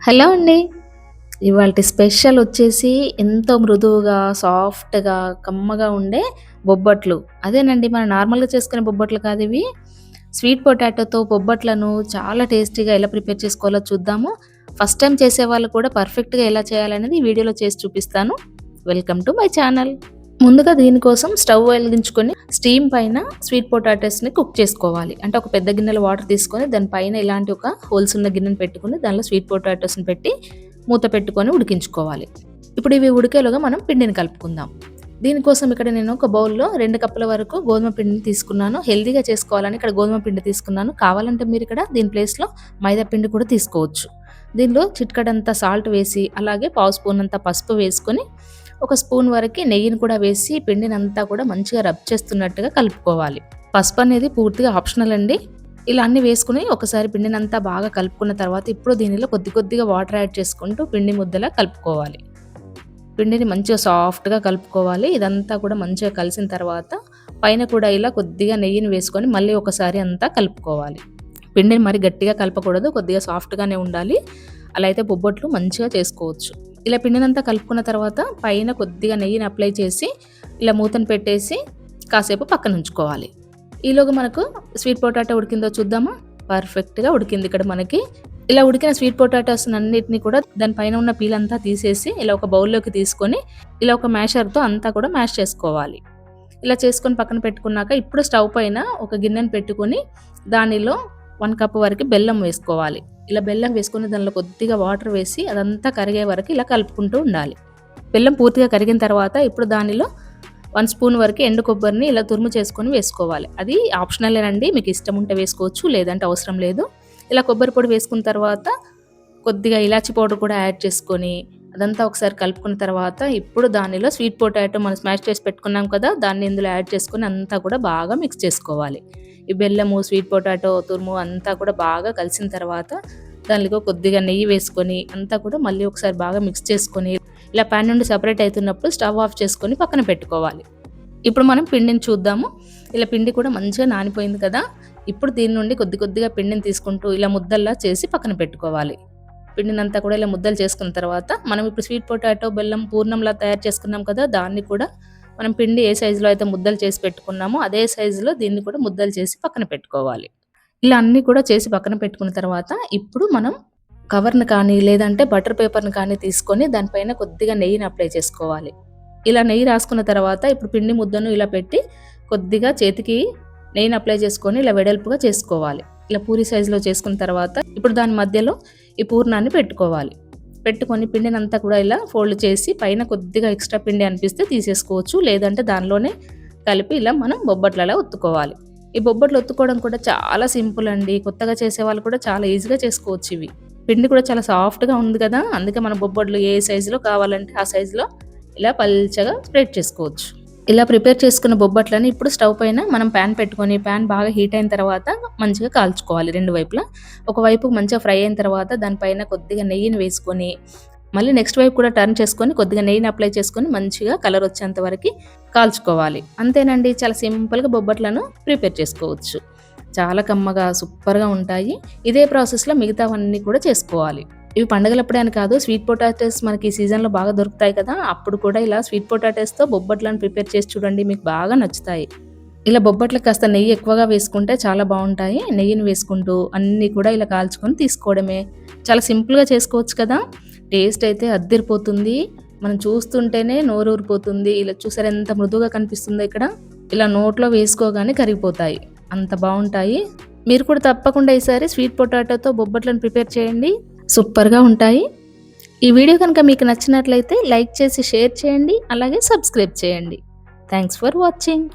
Hello అండి. ఇవాల్టి special వచ్చేసి ఎంతో మృదువుగా, సాఫ్ట్‌గా, కమ్మగా ఉండే బొబ్బట్లు. అదేనండి మన నార్మల్‌గా చేసుకునే బొబ్బట్లు కాదివి. స్వీట్ పొటాటోతో బొబ్బట్లను చాలా టేస్టీగా ఎలా ప్రిపేర్ చేసుకోవాలో చూద్దాము. ఫస్ట్ టైమ్ చేసేవాళ్ళు కూడా పర్ఫెక్ట్‌గా ఎలా చేయాలనేది ఈ వీడియోలో చేసి చూపిస్తాను. Welcome to my channel. ముందుగా దీనికోసం స్టవ్ వెలిగించుకొని స్టీమ్ పైన స్వీట్ పొటాటోస్‌ని కుక్ చేసుకోవాలి. అంటే ఒక పెద్ద గిన్నెలో వాటర్ తీసుకొని దాని పైన ఇలాంటి ఒక హోల్స్ ఉన్న గిన్నెని పెట్టుకొని దానిలో స్వీట్ పొటాటోస్‌ని పెట్టి మూత పెట్టుకొని ఉడికించుకోవాలి. ఇప్పుడు ఇవి ఉడికేలోగా మనం పిండిని కలుపుకుందాం. దీనికోసం ఇక్కడ నేను ఒక బౌల్‌లో 2 కప్పుల వరకు గోధుమ పిండిని తీసుకున్నాను. హెల్తీగా చేసుకోవాలని ఇక్కడ గోధుమ పిండి తీసుకున్నాను. కావాలంటే మీరు ఇక్కడ దీని ప్లేస్‌లో మైదా పిండి కూడా తీసుకోవచ్చు. దీనిలో చిటికెడంత సాల్ట్ వేసి అలాగే పావు స్పూన్ అంత పసుపు వేసుకొని ఒక స్పూన్ వరకి నెయ్యిని కూడా వేసి పిండినంతా కూడా మంచిగా రబ్ చేస్తున్నట్టుగా కలుపుకోవాలి. పసుపు అనేది పూర్తిగా ఆప్షనల్ అండి. ఇలా అన్నీ వేసుకొని ఒకసారి పిండినంతా బాగా కలుపుకున్న తర్వాత ఇప్పుడు దీనిలో కొద్ది కొద్దిగా వాటర్ యాడ్ చేసుకుంటూ పిండి ముద్దలా కలుపుకోవాలి. పిండిని మంచిగా సాఫ్ట్‌గా కలుపుకోవాలి. ఇదంతా కూడా మంచిగా కలిసిన తర్వాత పైన కూడా ఇలా కొద్దిగా నెయ్యిని వేసుకొని మళ్ళీ ఒకసారి అంతా కలుపుకోవాలి. పిండిని మరి గట్టిగా కలపకూడదు. కొద్దిగా సాఫ్ట్‌గానే ఉండాలి. అలా అయితే బొబ్బట్లు మంచిగా చేసుకోవచ్చు. ఇలా పిండినంతా కలుపుకున్న తర్వాత పైన కొద్దిగా నెయ్యిని అప్లై చేసి ఇలా మూతను పెట్టేసి కాసేపు పక్కన ఉంచుకోవాలి. ఈలోగా మనకు స్వీట్ పొటాటో ఉడికిందో చూద్దామా? పర్ఫెక్ట్‌గా ఉడికింది ఇక్కడ మనకి. ఇలా ఉడికిన స్వీట్ పొటాటోస్ అన్నిటిని కూడా దానిపైన ఉన్న పీల్ అంతా తీసేసి ఇలా ఒక బౌల్‌లోకి తీసుకొని ఇలా ఒక మ్యాషర్‌తో అంతా కూడా మ్యాష్ చేసుకోవాలి. ఇలా చేసుకొని పక్కన పెట్టుకున్నాక ఇప్పుడు స్టవ్ పైన ఒక గిన్నెను పెట్టుకొని దానిలో 1 కప్ వరకు బెల్లం వేసుకోవాలి. ఇలా బెల్లం వేసుకొని దానిలో కొద్దిగా వాటర్ వేసి అదంతా కరిగే వరకు ఇలా కలుపుకుంటూ ఉండాలి. బెల్లం పూర్తిగా కరిగిన తర్వాత ఇప్పుడు దానిలో 1 స్పూన్ వరకు ఎండు కొబ్బరిని ఇలా తురుము చేసుకొని వేసుకోవాలి. అది ఆప్షనలేనండి. మీకు ఇష్టం ఉంటే వేసుకోవచ్చు, లేదంటే అవసరం లేదు. ఇలా కొబ్బరి పొడి వేసుకున్న తర్వాత కొద్దిగా ఇలాచి పౌడర్ కూడా యాడ్ చేసుకొని అదంతా ఒకసారి కలుపుకున్న తర్వాత ఇప్పుడు దానిలో స్వీట్ పొటాటో మనం స్మాష్ చేసి పెట్టుకున్నాం కదా, దాన్ని ఇందులో యాడ్ చేసుకొని అంతా కూడా బాగా మిక్స్ చేసుకోవాలి. ఈ బెల్లము, స్వీట్ పొటాటో తురుము అంతా కూడా బాగా కలిసిన తర్వాత దానిలో కొద్దిగా నెయ్యి వేసుకొని అంతా కూడా మళ్ళీ ఒకసారి బాగా మిక్స్ చేసుకొని ఇలా ప్యాన్ నుండి సెపరేట్ అవుతున్నప్పుడు స్టవ్ ఆఫ్ చేసుకొని పక్కన పెట్టుకోవాలి. ఇప్పుడు మనం పిండిని చూద్దాము. ఇలా పిండి కూడా మంచిగా నానిపోయింది కదా. ఇప్పుడు దీని నుండి కొద్ది కొద్దిగా పిండిని తీసుకుంటూ ఇలా ముద్దల్లా చేసి పక్కన పెట్టుకోవాలి. పిండినంతా కూడా ఇలా ముద్దలు చేసుకున్న తర్వాత మనం ఇప్పుడు స్వీట్ పొటాటో బెల్లం పూర్ణంలా తయారు చేసుకున్నాం కదా, దాన్ని కూడా మనం పిండి ఏ సైజులో అయితే ముద్దలు చేసి పెట్టుకున్నామో అదే సైజులో దీన్ని కూడా ముద్దలు చేసి పక్కన పెట్టుకోవాలి. ఇలా అన్నీ కూడా చేసి పక్కన పెట్టుకున్న తర్వాత ఇప్పుడు మనం కవర్‌ని కానీ లేదంటే బటర్ పేపర్‌ని కానీ తీసుకొని దానిపైన కొద్దిగా నెయ్యిని అప్లై చేసుకోవాలి. ఇలా నెయ్యి రాసుకున్న తర్వాత ఇప్పుడు పిండి ముద్దను ఇలా పెట్టి కొద్దిగా చేతికి నెయ్యిని అప్లై చేసుకొని ఇలా వెడల్పుగా చేసుకోవాలి. ఇలా పూరి సైజులో చేసుకున్న తర్వాత ఇప్పుడు దాని మధ్యలో ఈ పూర్ణాన్ని పెట్టుకోవాలి. పెట్టుకొని పిండినంతా కూడా ఇలా ఫోల్డ్ చేసి పైన కొద్దిగా ఎక్స్ట్రా పిండి అనిపిస్తే తీసేసుకోవచ్చు, లేదంటే దానిలోనే కలిపి ఇలా మనం బొబ్బట్లలా ఒత్తుకోవాలి. ఈ బొబ్బట్లు ఒత్తుకోవడం కూడా చాలా సింపుల్ అండి. కొత్తగా చేసేవాళ్ళు కూడా చాలా ఈజీగా చేసుకోవచ్చు ఇవి. పిండి కూడా చాలా సాఫ్ట్‌గా ఉంది కదా, అందుకే మన బొబ్బట్లు ఏ సైజులో కావాలంటే ఆ సైజులో ఇలా పల్చగా స్ప్రెడ్ చేసుకోవచ్చు. ఇలా ప్రిపేర్ చేసుకున్న బొబ్బట్లని ఇప్పుడు స్టవ్ పైన మనం ప్యాన్ పెట్టుకొని ప్యాన్ బాగా హీట్ అయిన తర్వాత మంచిగా కాల్చుకోవాలి 2 వైపులా. ఒకవైపు మంచిగా ఫ్రై అయిన తర్వాత దానిపైన కొద్దిగా నెయ్యిని వేసుకొని మళ్ళీ నెక్స్ట్ వైపు కూడా టర్న్ చేసుకొని కొద్దిగా నెయ్యిని అప్లై చేసుకొని మంచిగా కలర్ వచ్చేంత వరకు కాల్చుకోవాలి. అంతేనండి, చాలా సింపుల్‌గా బొబ్బట్లను ప్రిపేర్ చేసుకోవచ్చు. చాలా కమ్మగా సూపర్‌గా ఉంటాయి. ఇదే ప్రాసెస్‌లో మిగతావన్నీ కూడా చేసుకోవాలి. ఇవి పండగలప్పుడే అని కాదు, స్వీట్ పొటాటోస్ మనకి ఈ సీజన్‌లో బాగా దొరుకుతాయి కదా, అప్పుడు కూడా ఇలా స్వీట్ పొటాటోస్‌తో బొబ్బట్లను ప్రిపేర్ చేసి చూడండి, మీకు బాగా నచ్చుతాయి. ఇలా బొబ్బట్లకు కాస్త నెయ్యి ఎక్కువగా వేసుకుంటే చాలా బాగుంటాయి. నెయ్యిని వేసుకుంటూ అన్నీ కూడా ఇలా కాల్చుకొని తీసుకోవడమే. చాలా సింపుల్‌గా చేసుకోవచ్చు కదా. టేస్ట్ అయితే అద్దిరిపోతుంది. మనం చూస్తుంటేనే నోరూరిపోతుంది. ఇలా చూసారా ఎంత మృదువుగా కనిపిస్తుందో ఇక్కడ. ఇలా నోట్లో వేసుకోగానే కరిగిపోతాయి. అంత బాగుంటాయి. మీరు కూడా తప్పకుండా ఈసారి స్వీట్ పొటాటోతో బొబ్బట్లను ప్రిపేర్ చేయండి. సూపర్‌గా ఉంటాయి. ఈ వీడియో కనుక మీకు నచ్చినట్లయితే లైక్ చేసి షేర్ చేయండి. అలాగే సబ్స్క్రైబ్ చేయండి. Thanks for watching.